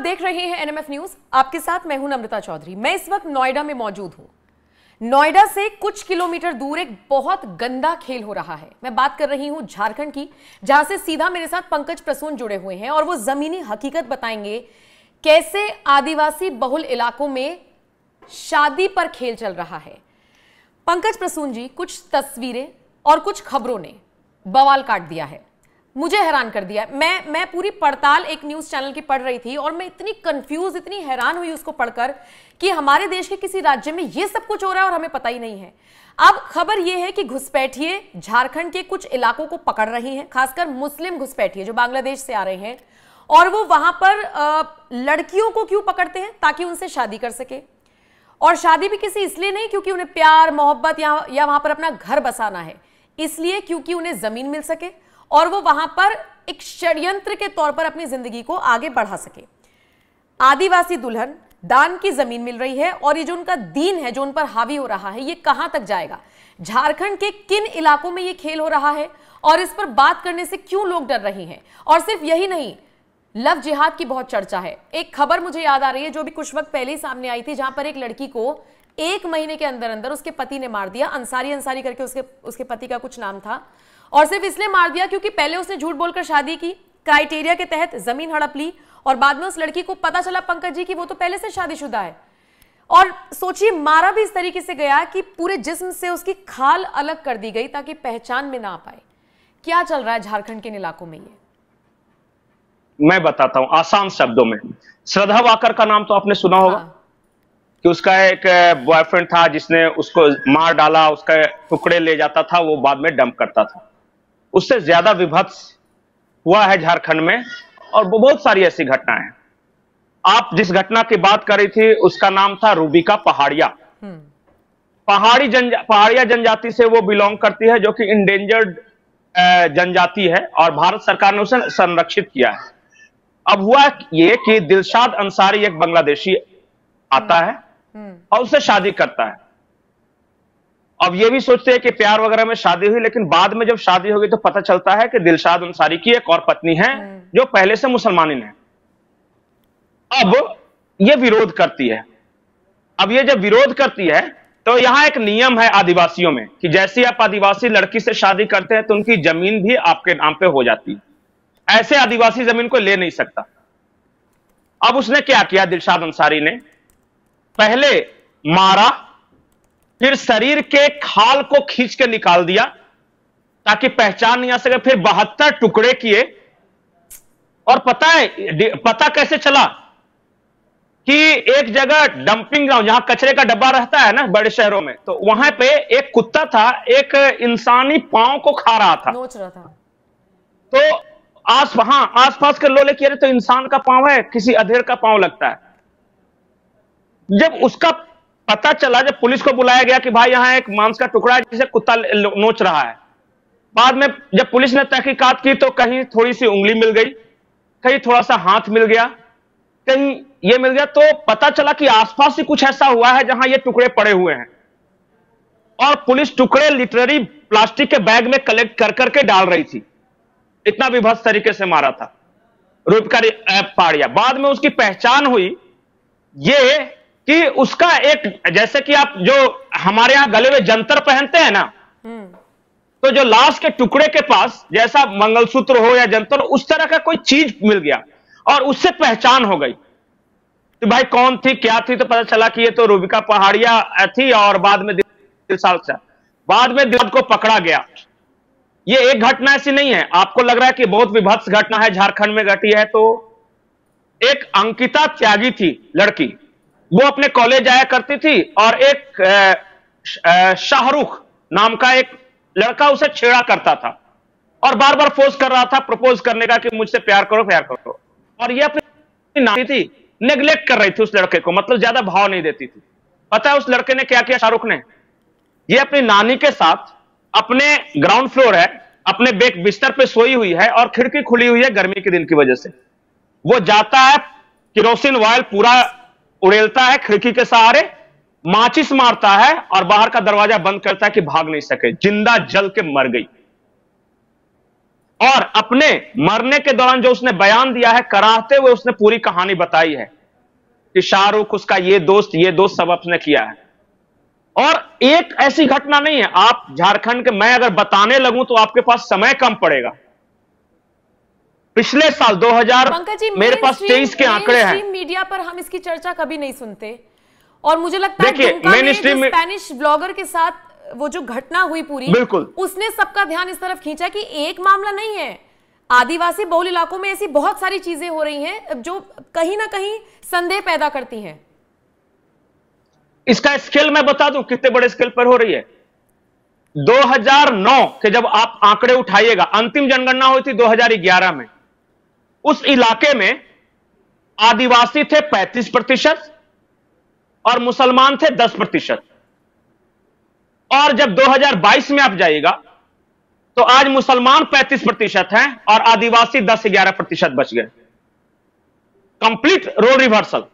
आप देख रहे हैं एनएमएफ न्यूज। आपके साथ मैं हूं नम्रता चौधरी। मैं इस वक्त नोएडा में मौजूद हूं। नोएडा से कुछ किलोमीटर दूर एक बहुत गंदा खेल हो रहा है। मैं बात कर रही हूं झारखंड की, जहां से सीधा मेरे साथ पंकज प्रसून जुड़े हुए हैं और वो जमीनी हकीकत बताएंगे कैसे आदिवासी बहुल इलाकों में शादी पर खेल चल रहा है। पंकज प्रसून जी, कुछ तस्वीरें और कुछ खबरों ने बवाल काट दिया है, मुझे हैरान कर दिया। मैं पूरी पड़ताल एक न्यूज चैनल की पढ़ रही थी और मैं इतनी कंफ्यूज, इतनी हैरान हुई उसको पढ़कर कि हमारे देश के किसी राज्य में ये सब कुछ हो रहा है और हमें पता ही नहीं है। अब खबर यह है कि घुसपैठिए झारखंड के कुछ इलाकों को पकड़ रही हैं, खासकर मुस्लिम घुसपैठिए जो बांग्लादेश से आ रहे हैं, और वो वहां पर लड़कियों को क्यों पकड़ते हैं? ताकि उनसे शादी कर सके। और शादी भी किसी इसलिए नहीं क्योंकि उन्हें प्यार मोहब्बत या वहां पर अपना घर बसाना है, इसलिए क्योंकि उन्हें जमीन मिल सके और वो वहां पर एक षड्यंत्र के तौर पर अपनी जिंदगी को आगे बढ़ा सके। आदिवासी दुल्हन, दान की जमीन मिल रही है और ये जो उनका दीन है, जो उन पर हावी हो रहा है, ये कहां तक जाएगा? झारखंड के किन इलाकों में ये खेल हो रहा है और इस पर बात करने से क्यों लोग डर रहे हैं? और सिर्फ यही नहीं, लव जिहाद की बहुत चर्चा है। एक खबर मुझे याद आ रही है जो भी कुछ वक्त पहले ही सामने आई थी, जहां पर एक लड़की को 1 महीने के अंदर अंदर उसके पति ने मार दिया। अंसारी करके उसके पति का कुछ नाम था, और सिर्फ इसलिए मार दिया क्योंकि पहले उसने झूठ बोलकर शादी की, क्राइटेरिया के तहत जमीन हड़प ली, और बाद में उस लड़की को पता चला पंकज जी कि वो तो पहले से शादीशुदा है। और सोचिए, मारा भी इस तरीके से गया कि पूरे जिस्म से उसकी खाल अलग कर दी गई ताकि पहचान में ना आ पाए। क्या चल रहा है झारखंड के इन इलाकों में? ये मैं बताता हूं आसान शब्दों में। श्रद्धा वाकर का नाम तो आपने सुना होगा। कि उसका एक बॉयफ्रेंड था जिसने उसको मार डाला, उसके टुकड़े ले जाता था, वो बाद में डंप करता था। उससे ज्यादा विभत्स हुआ है झारखंड में, और बहुत सारी ऐसी घटनाएं हैं। आप जिस घटना की बात कर रही थी उसका नाम था रूबिका पहाड़िया। पहाड़िया जनजाति से वो बिलोंग करती है, जो कि इंडेंजर्ड जनजाति है और भारत सरकार ने उसे संरक्षित किया है। अब हुआ ये कि दिलशाद अंसारी एक बांग्लादेशी आता है और उससे शादी करता है। अब ये भी सोचते हैं कि प्यार वगैरह में शादी हुई, लेकिन बाद में जब शादी होगी तो पता चलता है कि दिलशाद अंसारी की एक और पत्नी है जो पहले से मुसलमानिन है। अब ये विरोध करती है। अब ये जब विरोध करती है तो यहां एक नियम है आदिवासियों में कि जैसे आप आदिवासी लड़की से शादी करते हैं तो उनकी जमीन भी आपके नाम पे हो जाती है। ऐसे आदिवासी जमीन को ले नहीं सकता। अब उसने क्या किया, दिलशाद अंसारी ने पहले मारा, फिर शरीर के खाल को खींच के निकाल दिया ताकि पहचान नहीं आ सके, फिर 72 टुकड़े किए। और पता कैसे चला कि एक जगह डंपिंग ग्राउंड, जहां कचरे का डब्बा रहता है ना बड़े शहरों में, तो वहां पे एक कुत्ता था, एक इंसानी पांव को खा रहा था, नोच रहा था। तो आसपास के लोग लेके, तो इंसान का पांव है, किसी अधेड़ का पांव लगता है। जब उसका पता चला, जब पुलिस को बुलाया गया कि भाई यहां एक मांस का टुकड़ा है जिसे कुत्ता नोच रहा है। बाद में जब पुलिस ने तहकीकात की तो कहीं थोड़ी सी उंगली मिल गई, कहीं थोड़ा सा हाथ मिल गया, कहीं ये मिल गया, तो पता चला कि आसपास ही कुछ ऐसा हुआ है जहां ये टुकड़े पड़े हुए हैं। और पुलिस टुकड़े लिटरली प्लास्टिक के बैग में कलेक्ट कर करके डाल रही थी। इतना विभत्स तरीके से मारा था रूबिका पहाड़िया। बाद में उसकी पहचान हुई ये कि उसका एक, जैसे कि आप जो हमारे यहां गले में जंतर पहनते हैं ना, तो जो लाश के टुकड़े के पास जैसा मंगलसूत्र हो या जंतर, उस तरह का कोई चीज मिल गया और उससे पहचान हो गई कि भाई कौन थी, क्या थी। तो पता चला कि ये तो रूबिका पहाड़िया थी। और बाद में दिलशाद को पकड़ा गया। ये एक घटना ऐसी नहीं है। आपको लग रहा है कि बहुत विभत्स घटना है झारखंड में घटी है, तो एक अंकिता त्यागी थी लड़की, वो अपने कॉलेज आया करती थी और एक शाहरुख नाम का एक लड़का उसे छेड़ा करता था और बार बार फोर्स कर रहा था प्रपोज करने का कि मुझसे प्यार करो प्यार करो। और ये अपनी नानी थी, नेग्लेक्ट कर रही थी उस लड़के को, मतलब ज्यादा भाव नहीं देती थी। पता है उस लड़के ने क्या किया, शाहरुख ने? ये अपनी नानी के साथ अपने ग्राउंड फ्लोर है, अपने बिस्तर पे सोई हुई है और खिड़की खुली हुई है गर्मी के दिन की वजह से। वो जाता है, केरोसिन ऑयल पूरा उड़ेलता है खिड़की के सहारे, माचिस मारता है और बाहर का दरवाजा बंद करता है कि भाग नहीं सके। जिंदा जल के मर गई। और अपने मरने के दौरान जो उसने बयान दिया है, कराहते हुए उसने पूरी कहानी बताई है कि शाहरुख, उसका ये दोस्त सब उसने किया है। और एक ऐसी घटना नहीं है, आप झारखंड के, मैं अगर बताने लगूं तो आपके पास समय कम पड़ेगा। पिछले साल 2000, मेरे पास 23 के आंकड़े हैं। मीडिया पर हम इसकी चर्चा कभी नहीं सुनते, और मुझे लगता है स्पेनिश ब्लॉगर के साथ वो जो घटना हुई पूरी, बिल्कुल उसने सबका ध्यान इस तरफ खींचा कि एक मामला नहीं है, आदिवासी बहुल इलाकों में ऐसी बहुत सारी चीजें हो रही हैं जो कहीं ना कहीं संदेह पैदा करती हैं। इसका स्केल मैं बता दूं कितने बड़े स्केल पर हो रही है। 2009 के जब आप आंकड़े उठाइएगा, अंतिम जनगणना हुई थी 2011 में, उस इलाके में आदिवासी थे 35% और मुसलमान थे 10%। और जब 2022 में आप जाइएगा तो आज मुसलमान 35% हैं और आदिवासी 10-11% बच गए। Complete role reversal.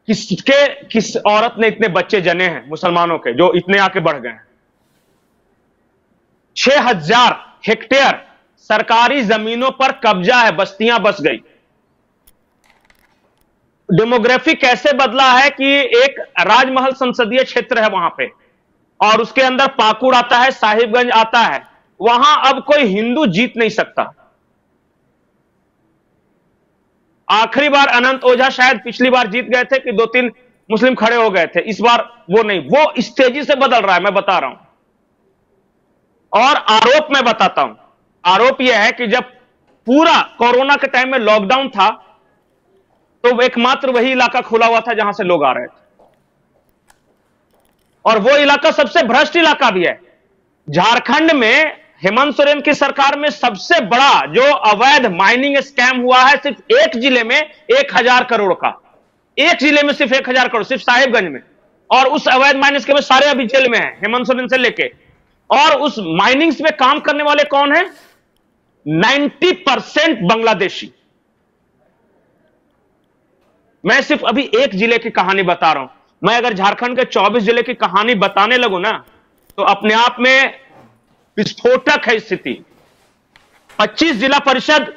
किस औरत ने इतने बच्चे जने हैं मुसलमानों के जो इतने आके बढ़ गए हैं। 6000 हेक्टेयर सरकारी जमीनों पर कब्जा है, बस्तियां बस गई। डेमोग्राफी कैसे बदला है कि एक राजमहल संसदीय क्षेत्र है वहां पे, और उसके अंदर पाकुड़ आता है, साहिबगंज आता है, वहां अब कोई हिंदू जीत नहीं सकता। आखिरी बार अनंत ओझा शायद पिछली बार जीत गए थे कि 2-3 मुस्लिम खड़े हो गए थे, इस बार वो नहीं। वो इस तेजी से बदल रहा है, मैं बता रहा हूं। और आरोप मैं बताता हूं, आरोप यह है कि जब पूरा कोरोना के टाइम में लॉकडाउन था तो एकमात्र वही इलाका खुला हुआ था जहां से लोग आ रहे थे, और वो इलाका सबसे भ्रष्ट इलाका भी है। झारखंड में हेमंत सोरेन की सरकार में सबसे बड़ा जो अवैध माइनिंग स्कैम हुआ है सिर्फ एक जिले में 1000 करोड़ का, एक जिले में सिर्फ 1000 करोड़, सिर्फ साहिबगंज में। और उस अवैध माइनिंग स्कैम में सारे अभी जेल में हैं, हेमंत सोरेन से लेके। और उस माइनिंग्स में काम करने वाले कौन है? 90% बांग्लादेशी। मैं सिर्फ अभी एक जिले की कहानी बता रहा हूं। मैं अगर झारखंड के 24 जिले की कहानी बताने लगूं ना तो अपने आप में विस्फोटक है स्थिति। 25 जिला परिषद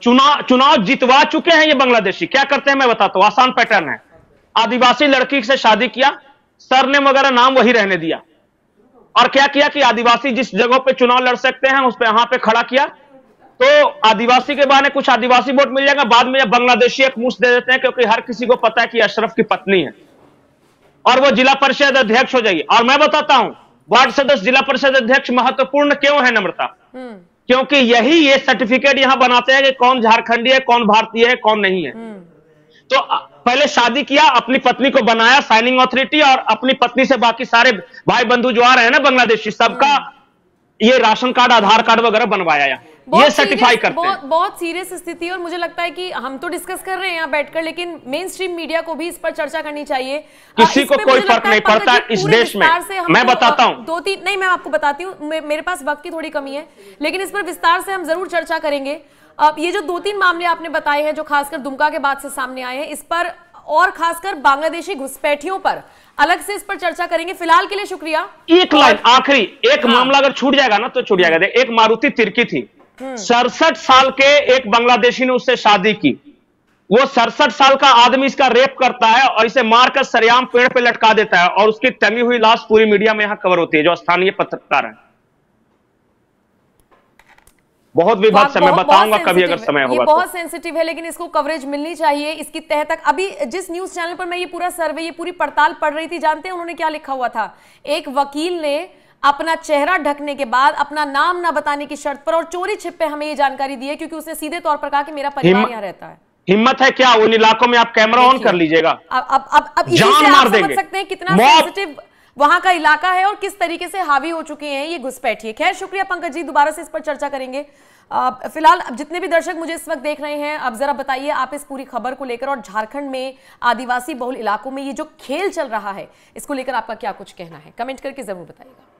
चुनाव जितवा चुके हैं ये बांग्लादेशी। क्या करते हैं मैं बताता हूं, आसान पैटर्न है। आदिवासी लड़की से शादी किया, सरनेम वगैरह नाम वही रहने दिया, और क्या किया कि आदिवासी जिस जगह पे चुनाव लड़ सकते हैं उस पे यहां पे खड़ा किया, तो आदिवासी के बहाने कुछ आदिवासी वोट मिल जाएगा। बाद में बांग्लादेशी एक मुश्त दे देते हैं क्योंकि हर किसी को पता है कि अशरफ की पत्नी है, और वो जिला परिषद अध्यक्ष हो जाएगी। और मैं बताता हूं वार्ड सदस्य, जिला परिषद अध्यक्ष महत्वपूर्ण क्यों है नम्रता? क्योंकि यही ये सर्टिफिकेट यहां बनाते हैं कि कौन झारखंडी है, कौन भारतीय है, कौन नहीं है। तो पहले शादी किया, अपनी पत्नी को बनाया साइनिंग अथॉरिटी, और अपनी पत्नी से बाकी सारे भाई बंधु जो आ रहे हैं ना बांग्लादेशी, सबका ये राशन कार्ड, आधार कार्ड वगैरह बनवाया, ये सर्टिफाई करते हैं। बहुत सीरियस स्थिति। और मुझे लगता है कि हम तो डिस्कस कर रहे हैं यहाँ बैठकर, लेकिन मेन स्ट्रीम मीडिया को भी इस पर चर्चा करनी चाहिए। किसी को कोई फर्क नहीं पड़ता इस देश में। मैं बताता हूँ 2-3 नहीं, मैं आपको बताती हूँ, मेरे पास वक्त की थोड़ी कमी है, लेकिन इस पर विस्तार से हम जरूर चर्चा करेंगे। अब ये जो 2-3 मामले आपने बताए हैं जो खासकर दुमका के बाद से सामने आए हैं, इस पर और खासकर बांग्लादेशी घुसपैठियों पर अलग से इस पर चर्चा करेंगे। फिलहाल के लिए शुक्रिया। एक लाइन आखिरी, एक मामला अगर छूट जाएगा ना तो छूट जाएगा। एक मारुति तिर्की थी, 67 साल के एक बांग्लादेशी ने उससे शादी की। वो 67 साल का आदमी इसका रेप करता है और इसे मारकर सरेआम पेड़ पे लटका देता है, और उसकी टंगी हुई लाश पूरी मीडिया में यहां कवर होती है, जो स्थानीय पत्रकार है। बहुत विवाद से मैं बताऊंगा कभी अगर समय होगा। ये बहुत सेंसिटिव है, लेकिन इसको कवरेज मिलनी चाहिए इसकी तह तक। अभी जिस न्यूज चैनल पर मैं ये पूरा सर्वे, ये पूरी पड़ताल पढ़ रही थी, जानते हैं उन्होंने क्या लिखा हुआ था? एक वकील ने अपना चेहरा ढकने के बाद अपना नाम ना बताने की शर्त पर और चोरी छिपे हमें ये जानकारी दी है, क्योंकि उसने सीधे तौर पर कहा कि मेरा परिवार यहाँ रहता है। हिम्मत है क्या उन इलाकों में? आप कैमरा ऑन कर लीजिएगा। अब इसी से आप समझ सकते हैं कितना सेंसिटिव वहां का इलाका है और किस तरीके से हावी हो चुके हैं ये घुसपैठिए। खैर शुक्रिया पंकज जी, दोबारा से इस पर चर्चा करेंगे। फिलहाल जितने भी दर्शक मुझे इस वक्त देख रहे हैं, अब जरा बताइए आप इस पूरी खबर को लेकर, और झारखंड में आदिवासी बहुल इलाकों में ये जो खेल चल रहा है इसको लेकर आपका क्या कुछ कहना है, कमेंट करके जरूर बताइएगा।